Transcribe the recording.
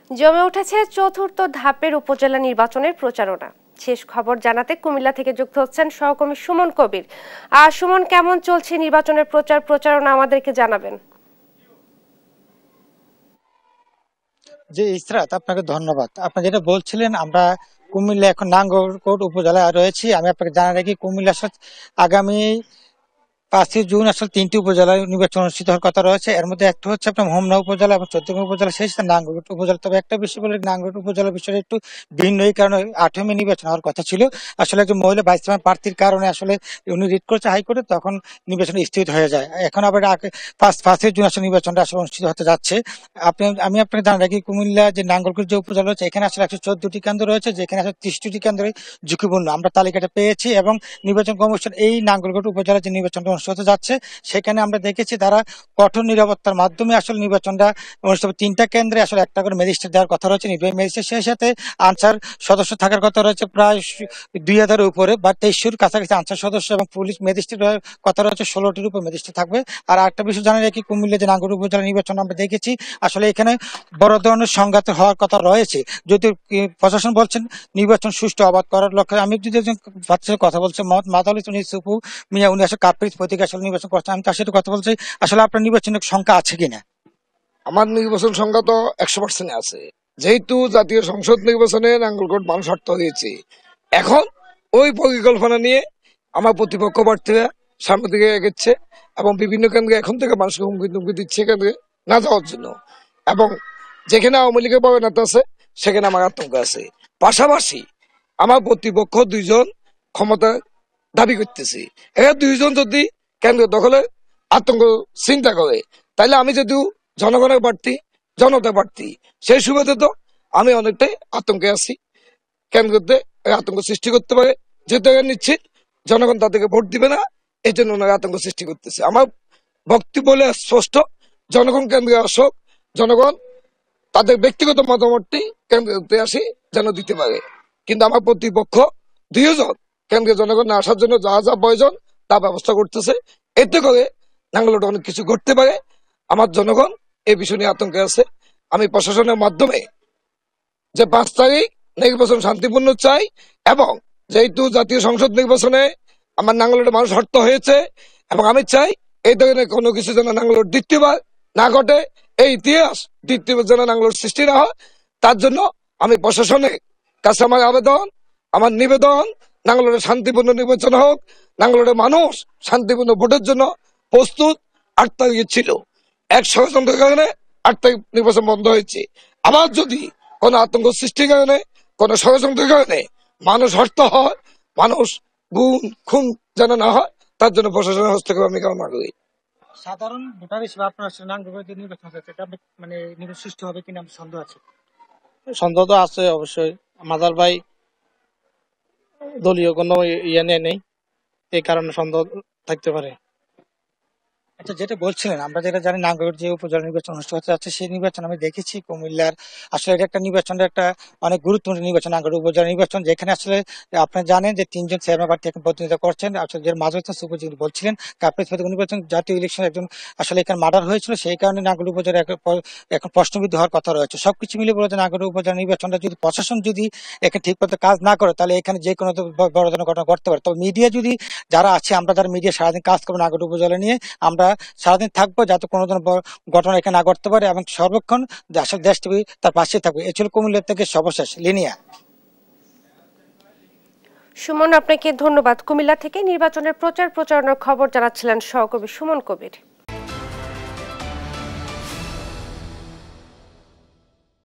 জমে উঠেছে চতুর্থ ধাপের উপজেলা নির্বাচনের প্রচারণা। শেষ খবর জানাতে কুমিল্লা থেকে যুক্ত হচ্ছেন সহকর্মী সুমন কবির। সুমন, কেমন চলছে নির্বাচনের প্রচারণা আমাদেরকে জানাবেন। জি ইসরাত, আপনাকে ধন্যবাদ। আপনি যেটা বলছিলেন, আমরা কুমিল্লা এখন নাঙ্গলকোট উপজেলায় রয়েছি। আমি আপনাকে জানা রাখি, কুমিল্লা আগামী 5ই জুন আসলে 3টি উপজেলায় নির্বাচন অনুষ্ঠিত হওয়ার কথা রয়েছে। এর মধ্যে একটা হচ্ছে আপনার হোমনা উপজেলা এবং চট্টগ্রাম উপজেলা, শেষ নাঙ্গলকোট উপজেলা। তবে একটা বিষয় বলে, নাঙ্গলকোট উপজেলা বিষয়টা একটু ভিন্ন, এই কারণে 8ই মে নির্বাচন হওয়ার কথা ছিল। আসলে একজন মহিলা ভাইস চেয়ারম্যান প্রার্থীর কারণে আসলে উনি রিট করেছে হাইকোর্টে, তখন নির্বাচন স্থগিত হয়ে যায়। এখন আবার 5ই জুন আসলে নির্বাচনটা আসলে অনুষ্ঠিত হতে যাচ্ছে। আমি আপনাকে জানা রাখি, কুমিল্লা যে নাঙ্গলকোট যে উপজেলা রয়েছে, এখানে আসলে 114টি কেন্দ্র রয়েছে, যেখানে আসলে 30টি কেন্দ্রে ঝুঁকিপূর্ণ আমরা তালিকাটা পেয়েছি। এবং নির্বাচন কমিশন এই নাঙ্গলকোট উপজেলা যে নির্বাচনটা অনুষ্ঠিত হতে যাচ্ছে, সেখানে আমরা দেখেছি তারা কঠোর নিরাপত্তার মাধ্যমে আসলে নির্বাচনটা অনুষ্ঠিত। 3টা কেন্দ্রে আসলে একটা করে ম্যাজিস্ট্রেট দেওয়ার কথা রয়েছে। ম্যাজিস্ট্রেট সেই সাথে আনসার সদস্য থাকার কথা রয়েছে প্রায় 2000-এর উপরে বা 2300-র কাছাকাছি আনসার সদস্য, এবং পুলিশ ম্যাজিস্ট্রেট কথা রয়েছে 16টির উপর ম্যাজিস্ট্রেট থাকবে। আর একটা বিষয় জানা রাখি, কুমিল্লা যে নাঙ্গলকোট উপজেলা নির্বাচন আমরা দেখেছি, আসলে এখানে বড় ধরনের সংঘাত হওয়ার কথা রয়েছে। যদি প্রশাসন বলছেন নির্বাচন সুষ্ঠু অবাধ করার লক্ষ্যে। আমি যদি একজন বাচ্চার কথা বলছি, মাতাউল ইসলাম সুপু মিয়া, উনি আসলে কাপ্রিজ প্রতীকে আসলে নির্বাচন করছেন। আমি তার সাথে কথা বলছি, আসলে আপনার নির্বাচনের সংখ্যা আছে কিনা? আমার নির্বাচন সংখ্যা তো 100% আছে, যেহেতু জাতীয় সংসদ নির্বাচনে নাঙ্গলকোট মানুষ শর্ত হয়েছে। এখন ওই পরিকল্পনা নিয়ে আমার প্রতিপক্ষ প্রার্থীরা সামনের দিকে এগোচ্ছে এবং বিভিন্ন কেন্দ্রে এখন থেকে মানুষকে হুমকি টুমকি দিচ্ছে কেন্দ্রে না যাওয়ার জন্য। এবং যেখানে আওয়ামী লীগের বড় নেতা আছে, সেখানে আমার আতঙ্ক আছে। পাশাপাশি আমার প্রতিপক্ষ 2জন ক্ষমতা দাবি করতেছে। এরা 2জন যদি কেন্দ্র দখলে আতঙ্ক চিন্তা করে, তাইলে আমি যদিও জনগণের প্রার্থী, জনতা প্রার্থী, সেই সুবাদে তো আমি অনেকটাই আতঙ্কে আছি। কেন্দ্রতে আতঙ্ক সৃষ্টি করতে পারে, যেহেতু এরা নিশ্চিত জনগণ তাদেরকে ভোট দিবে না, এই জন্য ওনারা আতঙ্ক সৃষ্টি করতেছে। আমার বক্তব্য বলে স্পষ্ট, জনগণ কেন্দ্রে আসুক, জনগণ তাদের ব্যক্তিগত মতামতটি কেন্দ্রে আসি যেন দিতে পারে। কিন্তু আমার প্রতিপক্ষ 2জন কেন্দ্রীয় জনগণ না আসার জন্য যা যা প্রয়োজন তা ব্যবস্থা করতেছে। এতে করে নাঙ্গলকোটে অনেক কিছু ঘটতে পারে। আমার জনগণ এই বিষয় নিয়ে আতঙ্কে আছে। আমি প্রশাসনের মাধ্যমে যে 5 তারিখ নির্বাচন শান্তিপূর্ণ চাই, এবং যেহেতু জাতীয় সংসদ নির্বাচনে আমার নাঙ্গলকোটে মানুষ হর্ত হয়েছে, এবং আমি চাই এই ধরনের কোনো কিছু যেন নাঙ্গলকোট দ্বিতীয়বার না ঘটে, এই ইতিহাস দ্বিতীয়বার যেন নাঙ্গলকোট সৃষ্টি না হয়। তার জন্য আমি প্রশাসনের কাছে আমার আবেদন, আমার নিবেদন, নাঙ্গলকোটে শান্তিপূর্ণ নির্বাচন হোক। নাঙ্গলকোটের মানুষ শান্তিপূর্ণ ভোটের জন্য প্রস্তুত। 8 তারিখে ছিল, এক ষড়যন্ত্রের কারণে 8 তারিখ নির্বাচন বন্ধ হয়েছে। আবার যদি কোনো আতঙ্ক সৃষ্টির কারণে, কোনো ষড়যন্ত্রের কারণে মানুষ হত্যা হয়, মানুষ গুম খুন যেন না হয়, তার জন্য প্রশাসনের হস্তক্ষেপ আমি কামনা করি। সাধারণ ভোটার হিসেবে আপনার আসলে নাঙ্গলকোটে নির্বাচন হচ্ছে, এটা মানে নির্বাচন সুষ্ঠু হবে কিনা আমার সন্দেহ আছে। সন্দেহ তো আছে অবশ্যই। মাদার ভাই দলীয় কোনো ইয়ে নেই, এই কারণে সন্দেহ থাকতে পারে। আচ্ছা, যেটা বলছিলেন, আমরা যেটা জানি নাঙ্গলকোট যে উপজেলা নির্বাচন অনুষ্ঠিত হতে যাচ্ছে, সেই নির্বাচন আমি দেখেছি কুমিল্লার। আসলে এটা একটা নির্বাচনের একটা অনেক গুরুত্বপূর্ণ নির্বাচন, নাঙ্গলকোট উপজেলা নির্বাচন, যেখানে আসলে আপনি জানেন যে 3জন চেয়ারম্যান প্রার্থী এখন প্রতিনিধিত্ব করছেন। আসলে যে মাঝে সুপুর যিনি বলছিলেন কাপ্রিজ প্রতীক নির্বাচন, জাতীয় ইলেকশন একজন আসলে এখানে মার্ডার হয়েছিল, সেই কারণে নাঙ্গলকোট উপজেলা এখন প্রশ্নবিদ্ধ হওয়ার কথা রয়েছে। সবকিছু মিলে বলে যে নাঙ্গলকোট উপজেলা নির্বাচনটা যদি প্রশাসন যদি এখানে ঠিক মতো কাজ না করে, তাহলে এখানে যে কোনো বড় ধরনের ঘটনা ঘটতে পারে। তবে মিডিয়া যদি যারা আছে, আমরা যারা মিডিয়া সারাদিন কাজ করবো নাঙ্গলকোট উপজেলা নিয়ে, আমরা সারাদিন থাকবো যাতে কোনো ধরনের ঘটনা এখানে না ঘটতে পারে, এবং সর্বক্ষণ আসলে দেশ টিভি তার পাশে থাকবে। এ ছিল কুমিল্লা থেকে সর্বশেষ লিনিয়া। সুমন, আপনাকে ধন্যবাদ। কুমিল্লা থেকে নির্বাচনের প্রচারণার খবর জানাচ্ছিলেন সহকর্মী সুমন কবির।